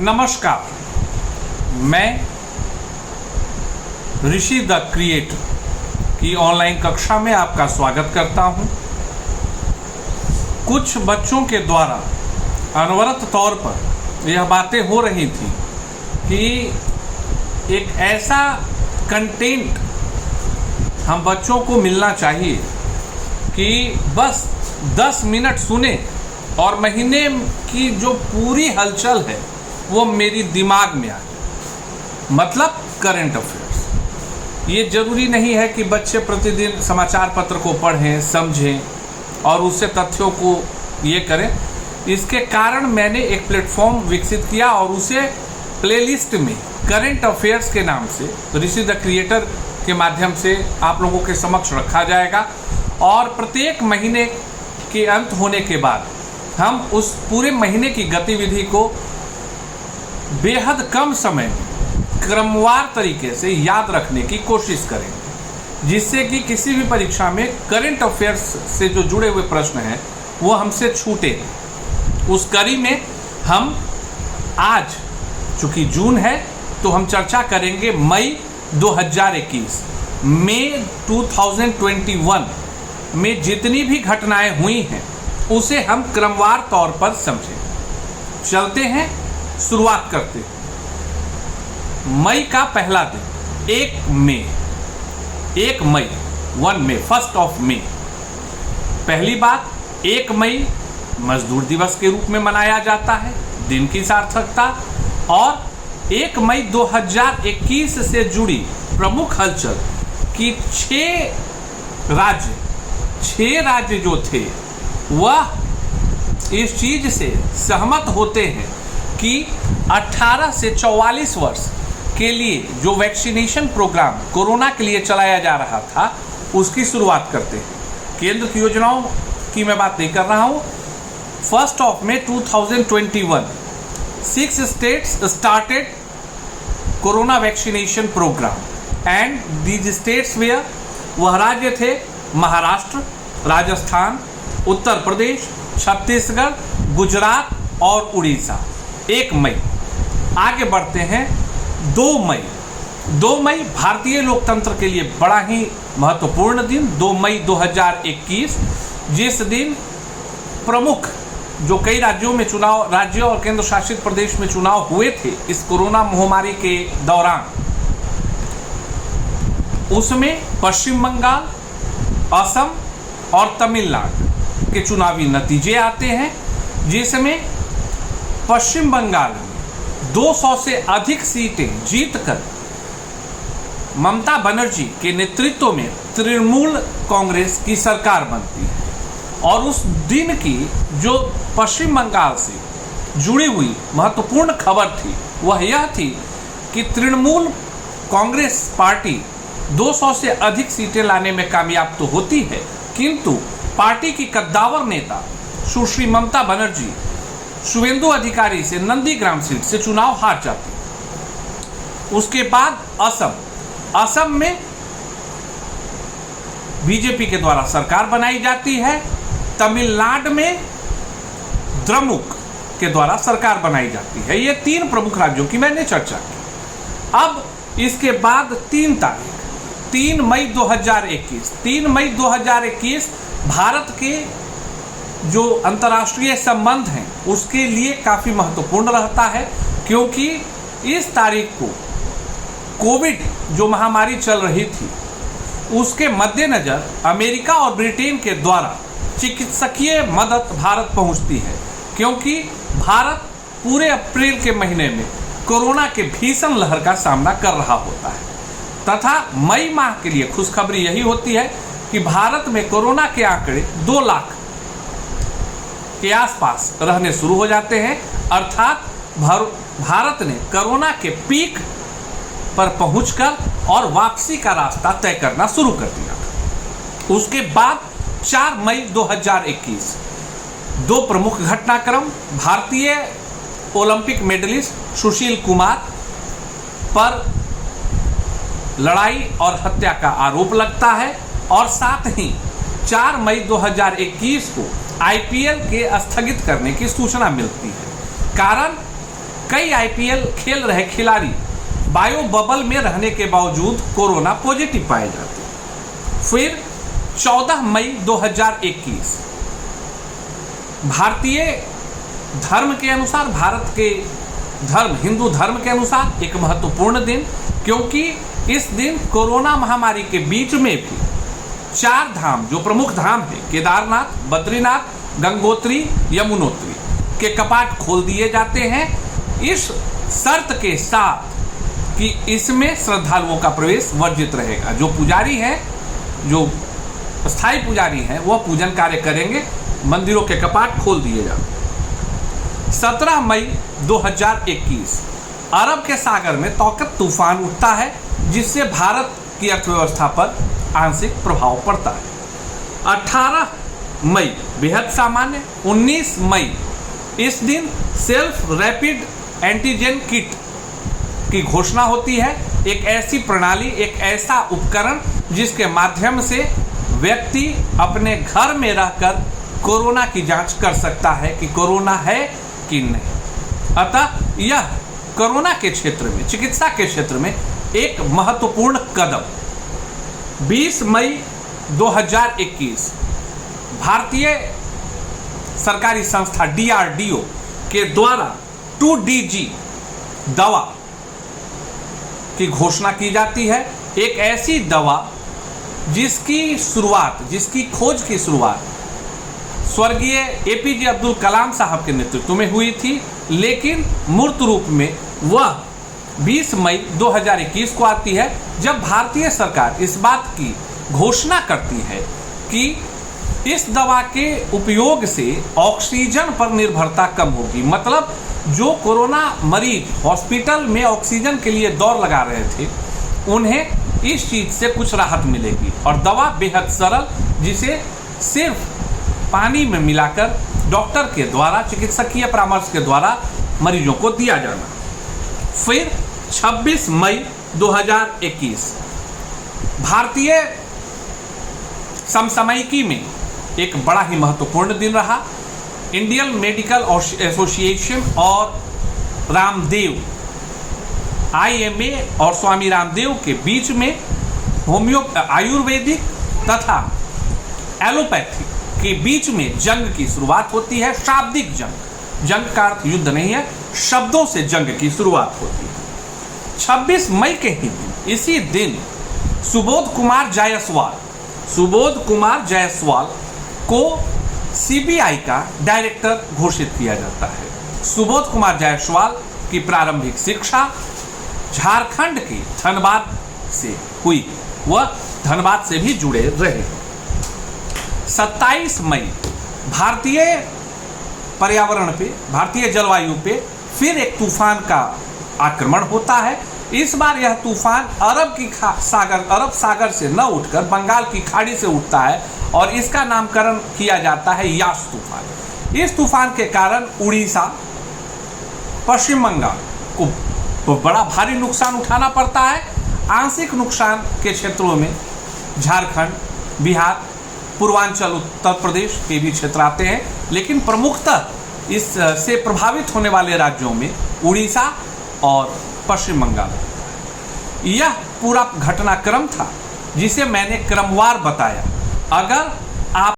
नमस्कार, मैं ऋषि the creator की ऑनलाइन कक्षा में आपका स्वागत करता हूं। कुछ बच्चों के द्वारा अनवरत तौर पर यह बातें हो रही थी कि एक ऐसा कंटेंट हम बच्चों को मिलना चाहिए कि बस 10 मिनट सुने और महीने की जो पूरी हलचल है वो मेरी दिमाग में आए, मतलब करंट अफेयर्स। ये ज़रूरी नहीं है कि बच्चे प्रतिदिन समाचार पत्र को पढ़ें, समझें और उससे तथ्यों को ये करें। इसके कारण मैंने एक प्लेटफॉर्म विकसित किया और उसे प्लेलिस्ट में करंट अफेयर्स के नाम से ऋषि द क्रिएटर के माध्यम से आप लोगों के समक्ष रखा जाएगा। और प्रत्येक महीने के अंत होने के बाद हम उस पूरे महीने की गतिविधि को बेहद कम समय में क्रमवार तरीके से याद रखने की कोशिश करेंगे, जिससे कि किसी भी परीक्षा में करंट अफेयर्स से जो जुड़े हुए प्रश्न हैं वो हमसे छूटे। उस कड़ी में हम आज, चूँकि जून है, तो हम चर्चा करेंगे मई 2021 मई 2021 में जितनी भी घटनाएं हुई हैं उसे हम क्रमवार तौर पर समझें। चलते हैं, शुरुआत करते हैं। मई का पहला दिन 1 मई 1 ऑफ मई। पहली बात, 1 मई मजदूर दिवस के रूप में मनाया जाता है, दिन की सार्थकता। और 1 मई 2021 से जुड़ी प्रमुख हलचल कि 6 राज्य जो थे वह इस चीज से सहमत होते हैं कि 18 से 44 वर्ष के लिए जो वैक्सीनेशन प्रोग्राम कोरोना के लिए चलाया जा रहा था उसकी शुरुआत करते हैं। केंद्र की योजनाओं की मैं बात नहीं कर रहा हूँ। 1 of May 2021 6 states started corona vaccination program and these states where, वह राज्य थे महाराष्ट्र, राजस्थान, उत्तर प्रदेश, छत्तीसगढ़, गुजरात और उड़ीसा। 1 मई। आगे बढ़ते हैं 2 मई भारतीय लोकतंत्र के लिए बड़ा ही महत्वपूर्ण दिन। 2 मई 2021, जिस दिन प्रमुख जो कई राज्यों में चुनाव, राज्यों और केंद्र शासित प्रदेश में चुनाव हुए थे इस कोरोना महामारी के दौरान, उसमें पश्चिम बंगाल, असम और तमिलनाडु के चुनावी नतीजे आते हैं, जिसमें पश्चिम बंगाल में 200 से अधिक सीटें जीतकर ममता बनर्जी के नेतृत्व में तृणमूल कांग्रेस की सरकार बनती है। और उस दिन की जो पश्चिम बंगाल से जुड़ी हुई महत्वपूर्ण खबर थी वह यह थी कि तृणमूल कांग्रेस पार्टी 200 से अधिक सीटें लाने में कामयाब तो होती है, किंतु पार्टी की कद्दावर नेता सुश्री ममता बनर्जी शुवेंदु अधिकारी से नंदीग्राम सीट से चुनाव हार जाती। उसके बाद असम में बीजेपी के द्वारा सरकार बनाई जाती है। तमिलनाडु में द्रमुक के द्वारा सरकार बनाई जाती है। ये 3 प्रमुख राज्यों की मैंने चर्चा की। अब इसके बाद 3 मई 2021 भारत के जो अंतर्राष्ट्रीय संबंध हैं उसके लिए काफ़ी महत्वपूर्ण रहता है, क्योंकि इस तारीख को कोविड जो महामारी चल रही थी उसके मद्देनज़र अमेरिका और ब्रिटेन के द्वारा चिकित्सकीय मदद भारत पहुंचती है, क्योंकि भारत पूरे अप्रैल के महीने में कोरोना के भीषण लहर का सामना कर रहा होता है। तथा मई माह के लिए खुशखबरी यही होती है कि भारत में कोरोना के आंकड़े 2 लाख के आसपास रहने शुरू हो जाते हैं, अर्थात भारत ने कोरोना के पीक पर पहुंचकर और वापसी का रास्ता तय करना शुरू कर दिया। उसके बाद 4 मई 2021 2 प्रमुख घटनाक्रम। भारतीय ओलंपिक मेडलिस्ट सुशील कुमार पर लड़ाई और हत्या का आरोप लगता है, और साथ ही 4 मई 2021 को आईपीएल के स्थगित करने की सूचना मिलती है। कारण कई आईपीएल खेल रहे खिलाड़ी बायो बबल में रहने के बावजूद कोरोना पॉजिटिव पाए जाते हैं। फिर 14 मई 2021 भारतीय धर्म के अनुसार, भारत के धर्म हिंदू धर्म के अनुसार एक महत्वपूर्ण दिन, क्योंकि इस दिन कोरोना महामारी के बीच में भी 4 धाम जो प्रमुख धाम है, केदारनाथ, बद्रीनाथ, गंगोत्री, यमुनोत्री के कपाट खोल दिए जाते हैं, इस शर्त के साथ कि इसमें श्रद्धालुओं का प्रवेश वर्जित रहेगा। जो पुजारी हैं, जो स्थायी पुजारी हैं, वह पूजन कार्य करेंगे, मंदिरों के कपाट खोल दिए जाते। 17 मई 2021 अरब के सागर में तौकत तूफान उठता है, जिससे भारत की अर्थव्यवस्था पर आंशिक प्रभाव पड़ता है। 18 मई बेहद सामान्य। 19 मई इस दिन सेल्फ रैपिड एंटीजन किट की घोषणा होती है। एक ऐसी प्रणाली, एक ऐसा उपकरण जिसके माध्यम से व्यक्ति अपने घर में रहकर कोरोना की जांच कर सकता है कि कोरोना है कि नहीं। अतः यह कोरोना के क्षेत्र में, चिकित्सा के क्षेत्र में एक महत्वपूर्ण कदम। 20 मई 2021 भारतीय सरकारी संस्था DRDO के द्वारा 2DG दवा की घोषणा की जाती है। एक ऐसी दवा जिसकी शुरुआत, जिसकी खोज की शुरुआत स्वर्गीय APJ अब्दुल कलाम साहब के नेतृत्व में हुई थी, लेकिन मूर्त रूप में वह 20 मई 2021 को आती है, जब भारतीय सरकार इस बात की घोषणा करती है कि इस दवा के उपयोग से ऑक्सीजन पर निर्भरता कम होगी। मतलब जो कोरोना मरीज हॉस्पिटल में ऑक्सीजन के लिए दौड़ लगा रहे थे, उन्हें इस चीज से कुछ राहत मिलेगी। और दवा बेहद सरल, जिसे सिर्फ पानी में मिलाकर डॉक्टर के द्वारा, चिकित्सकीय परामर्श के द्वारा मरीजों को दिया जाना। फिर 26 मई 2021 भारतीय समसामयिकी में एक बड़ा ही महत्वपूर्ण दिन रहा। इंडियन मेडिकल एसोसिएशन और रामदेव IMA और स्वामी रामदेव के बीच में आयुर्वेदिक तथा एलोपैथी के बीच में जंग की शुरुआत होती है। शाब्दिक जंग, जंग का अर्थ युद्ध नहीं है, शब्दों से जंग की शुरुआत होती है। 26 मई के ही दिन, इसी दिन सुबोध कुमार जायसवाल को CBI का डायरेक्टर घोषित किया जाता है। सुबोध कुमार जायसवाल की प्रारंभिक शिक्षा झारखंड के धनबाद से हुई, वह धनबाद से भी जुड़े रहे। 27 मई भारतीय पर्यावरण पे, भारतीय जलवायु पे फिर एक तूफान का आक्रमण होता है। इस बार यह तूफान अरब सागर से न उठकर बंगाल की खाड़ी से उठता है और इसका नामकरण किया जाता है यास तूफान। इस तूफान के कारण उड़ीसा, पश्चिम बंगाल को बड़ा भारी नुकसान उठाना पड़ता है। आंशिक नुकसान के क्षेत्रों में झारखंड, बिहार, पूर्वांचल उत्तर प्रदेश के भी क्षेत्र आते हैं, लेकिन प्रमुखतः इससे प्रभावित होने वाले राज्यों में उड़ीसा और पश्चिम बंगाल। यह पूरा घटनाक्रम था जिसे मैंने क्रमवार बताया। अगर